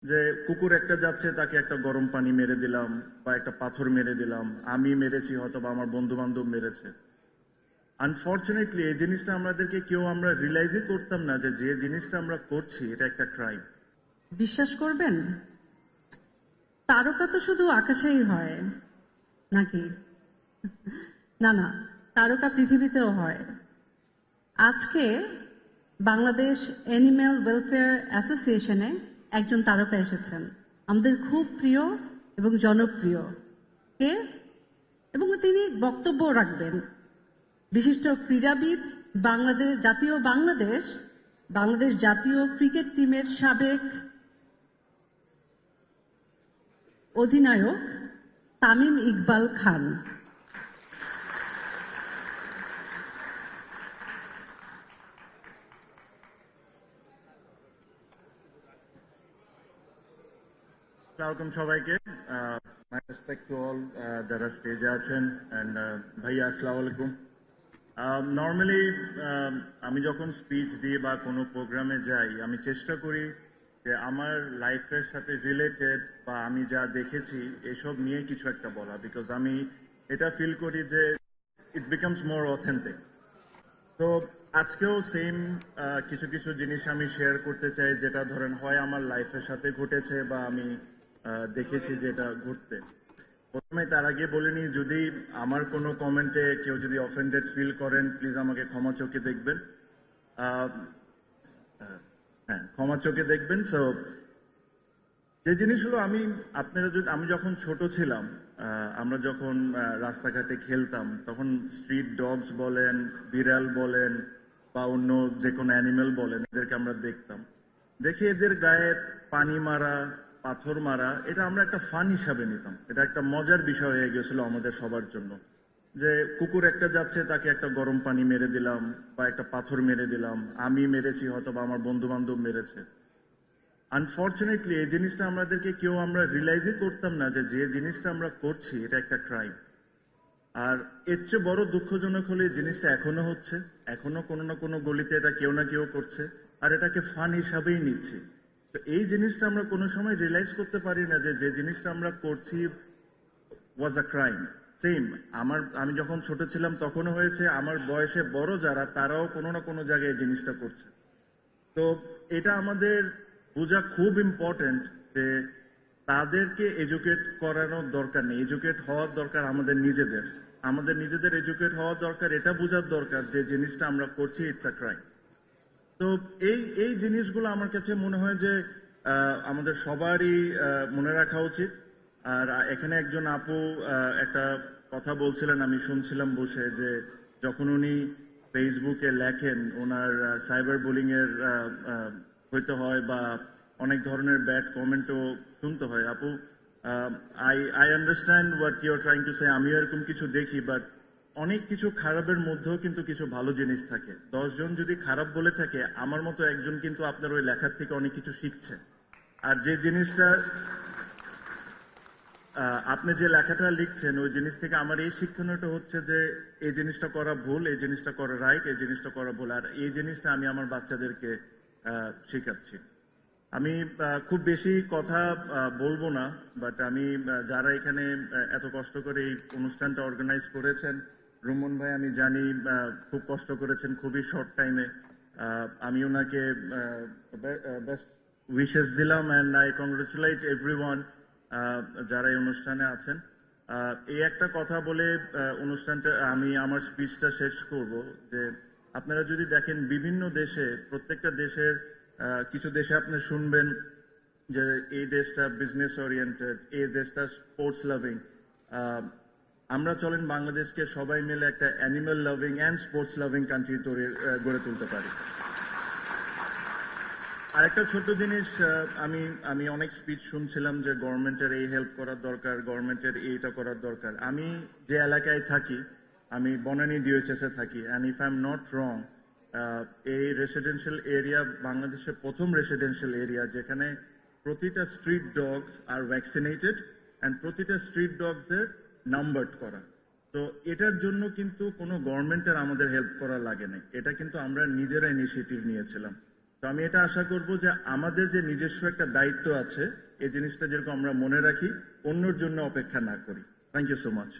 যে কুকুর একটা যাচ্ছে তাকে একটা গরম পানি মেরে দিলাম বা একটা পাথর মেরে দিলাম, আমি মেরেছি হয়তো বা আমার বন্ধু বান্ধব মেরেছে। আনফর্চুনেটলি এই জিনিসটা আমাদেরকে কেউ আমরা রিয়েলাইজই করতাম না যে যে জিনিসটা আমরা করছি এটা একটা ক্রাইম। বিশ্বাস করবেন, তারকা তো শুধু আকাশেই হয় নাকি? না না, তারকা পৃথিবীতেও হয়। আজকে বাংলাদেশ অ্যানিম্যাল ওয়েলফেয়ার অ্যাসোসিয়েশনে একজন তারকা এসেছেন, আমাদের খুব প্রিয় এবং জনপ্রিয়। কে? এবং তিনি বক্তব্য রাখবেন। বিশিষ্ট ক্রীড়াবিদ, বাংলাদেশ জাতীয় ক্রিকেট টিমের সাবেক অধিনায়ক তামিম ইকবাল খান। ওয়েলকাম সবাইকে। মাই রেসপেক্ট টু অল যারা স্টেজে আছেন অ্যান্ড ভাইয়া আসসালামু আলাইকুম। নর্মালি আমি যখন স্পিচ দিই বা কোনো প্রোগ্রামে যাই আমি চেষ্টা করি যে আমার লাইফের সাথে রিলেটেড বা আমি যা দেখেছি এসব নিয়ে কিছু একটা বলা, বিকজ আমি এটা ফিল করি যে ইট বিকামস মোর অথেন্টিক। তো আজকেও সেম কিছু কিছু জিনিস আমি শেয়ার করতে চাই যেটা ধরেন হয় আমার লাইফের সাথে ঘটেছে বা আমি দেখেছি যেটা ঘটতে। প্রথমে তার আগে বলিনি, যদি আমার কোনো কমেন্টে কেউ যদি অফেন্ডেড ফিল করেন প্লিজ আমাকে ক্ষমা চোখে দেখবেন। হ্যাঁ, ক্ষমা চোখে দেখবেন। সো যে জিনিসগুলো আমি যখন ছোট ছিলাম, আমরা যখন রাস্তাঘাটে খেলতাম তখন স্ট্রিট ডগস বলেন, বিড়াল বলেন বা অন্য যে কোনো অ্যানিমেল বলেন, এদেরকে আমরা দেখতাম। দেখে এদের গায়ে পানি মারা, পাথর মারা, এটা আমরা একটা ফান হিসাবে নিতাম। এটা একটা মজার বিষয় হয়ে গেছিল আমাদের সবার জন্য। যে কুকুর একটা যাচ্ছে তাকে একটা গরম পানি মেরে দিলাম বা একটা পাথর মেরে দিলাম, আমি মেরেছি হয়তো বা আমার বন্ধু বান্ধব মেরেছে। আনফর্চুনেটলি এই জিনিসটা আমাদেরকে কেউ আমরা রিয়েলাইজই করতাম না যে যে জিনিসটা আমরা করছি এটা একটা ক্রাইম। আর এর চেয়ে বড় দুঃখজনক হলে এই জিনিসটা এখনো হচ্ছে, এখনো কোনো না কোনো গলিতে এটা কেউ না কেউ করছে, আর এটাকে ফান হিসাবেই নিচ্ছি। তো এই জিনিসটা আমরা কোনো সময় রিয়েলাইজ করতে পারি না যে যে জিনিসটা আমরা করছি ওয়াজ আ ক্রাইম। সেম আমি যখন ছোট ছিলাম তখনও হয়েছে, আমার বয়সে বড় যারা তারাও কোনো না কোনো জায়গায় এই জিনিসটা করছে। তো এটা আমাদের বোঝা খুব ইম্পর্টেন্ট যে তাদেরকে এডুকেট করানোর দরকার নেই, এডুকেট হওয়ার দরকার আমাদের নিজেদের এডুকেট হওয়ার দরকার, এটা বোঝার দরকার যে জিনিসটা আমরা করছি ইটস আ ক্রাইম। তো এই জিনিসগুলো আমার কাছে মনে হয় যে আমাদের সবারই মনে রাখা উচিত। আর এখানে একজন আপু একটা কথা বলছিলেন, আমি শুনছিলাম বসে, যে যখন উনি ফেসবুকে লেখেন ওনার সাইবার বুলিং এর হইতে হয় বা অনেক ধরনের ব্যাড কমেন্টও শুনতে হয়। আপু, I understand what you are trying to say. আমিও এরকম কিছু দেখি, বাট অনেক কিছু খারাপের মধ্যেও কিন্তু কিছু ভালো জিনিস থাকে। 10 জন যদি খারাপ বলে থাকে, আমার মতো একজন কিন্তু আপনার ওই লেখার থেকে অনেক কিছু শিখছে। আর যে জিনিসটা আপনি যে লেখাটা লিখছেন ওই জিনিস থেকে আমার এই শিক্ষণীয়টা হচ্ছে যে এই জিনিসটা করা ভুল, এই জিনিসটা করা রাইট, এই জিনিসটা করা ভুল। আর এই জিনিসটা আমি আমার বাচ্চাদেরকে শেখাচ্ছি। আমি খুব বেশি কথা বলবো না, বাট আমি যারা এখানে এত কষ্ট করে এই অনুষ্ঠানটা অর্গানাইজ করেছেন, রুমন ভাই আমি জানি খুব কষ্ট করেছেন খুবই শর্ট টাইমে। আমি ওনাকে বেস্ট উইশেস দিলাম অ্যান্ড আই কংগ্রেচুলেট এভরিওয়ান যারা এই অনুষ্ঠানে আছেন। এই একটা কথা বলে অনুষ্ঠানটা আমি আমার স্পিচটা শেষ করব যে আপনারা যদি দেখেন বিভিন্ন দেশে, প্রত্যেকটা দেশের কিছু দেশে আপনি শুনবেন যে এই দেশটা বিজনেস ওরিয়েন্টেড, এই দেশটা স্পোর্টস লাভিং। আমরা চলেন বাংলাদেশকে সবাই মিলে একটা animal loving and sports loving country গড়ে তুলতে পারি। আরেকটা ছোট্ট জিনিস, আমি অনেক স্পিচ শুনছিলাম যে গভর্নমেন্টের এই হেল্প করার দরকার, গভর্নমেন্টের এইটা করার দরকার। আমি যে এলাকায় থাকি, আমি বনানী ডিওএইচএস এ থাকি, and if I am not wrong, এই রেসিডেন্সিয়াল এরিয়া বাংলাদেশের প্রথম রেসিডেন্সিয়াল এরিয়া যেখানে প্রতিটা স্ট্রিট ডগস আর ভ্যাকসিনেটেড অ্যান্ড প্রতিটা স্ট্রিট ডগস এর নাম্বারড করা। তো এটার জন্য কিন্তু কোনো গভর্নমেন্টের আমাদের হেল্প করা লাগে না, এটা কিন্তু আমরা নিজেরা ইনিশিয়েটিভ নিয়েছিলাম। তো আমি এটা আশা করব যে আমাদের যে নিজস্ব একটা দায়িত্ব আছে এই জিনিসটা যেরকম আমরা মনে রাখি, অন্যর জন্য অপেক্ষা না করি। Thank you so much.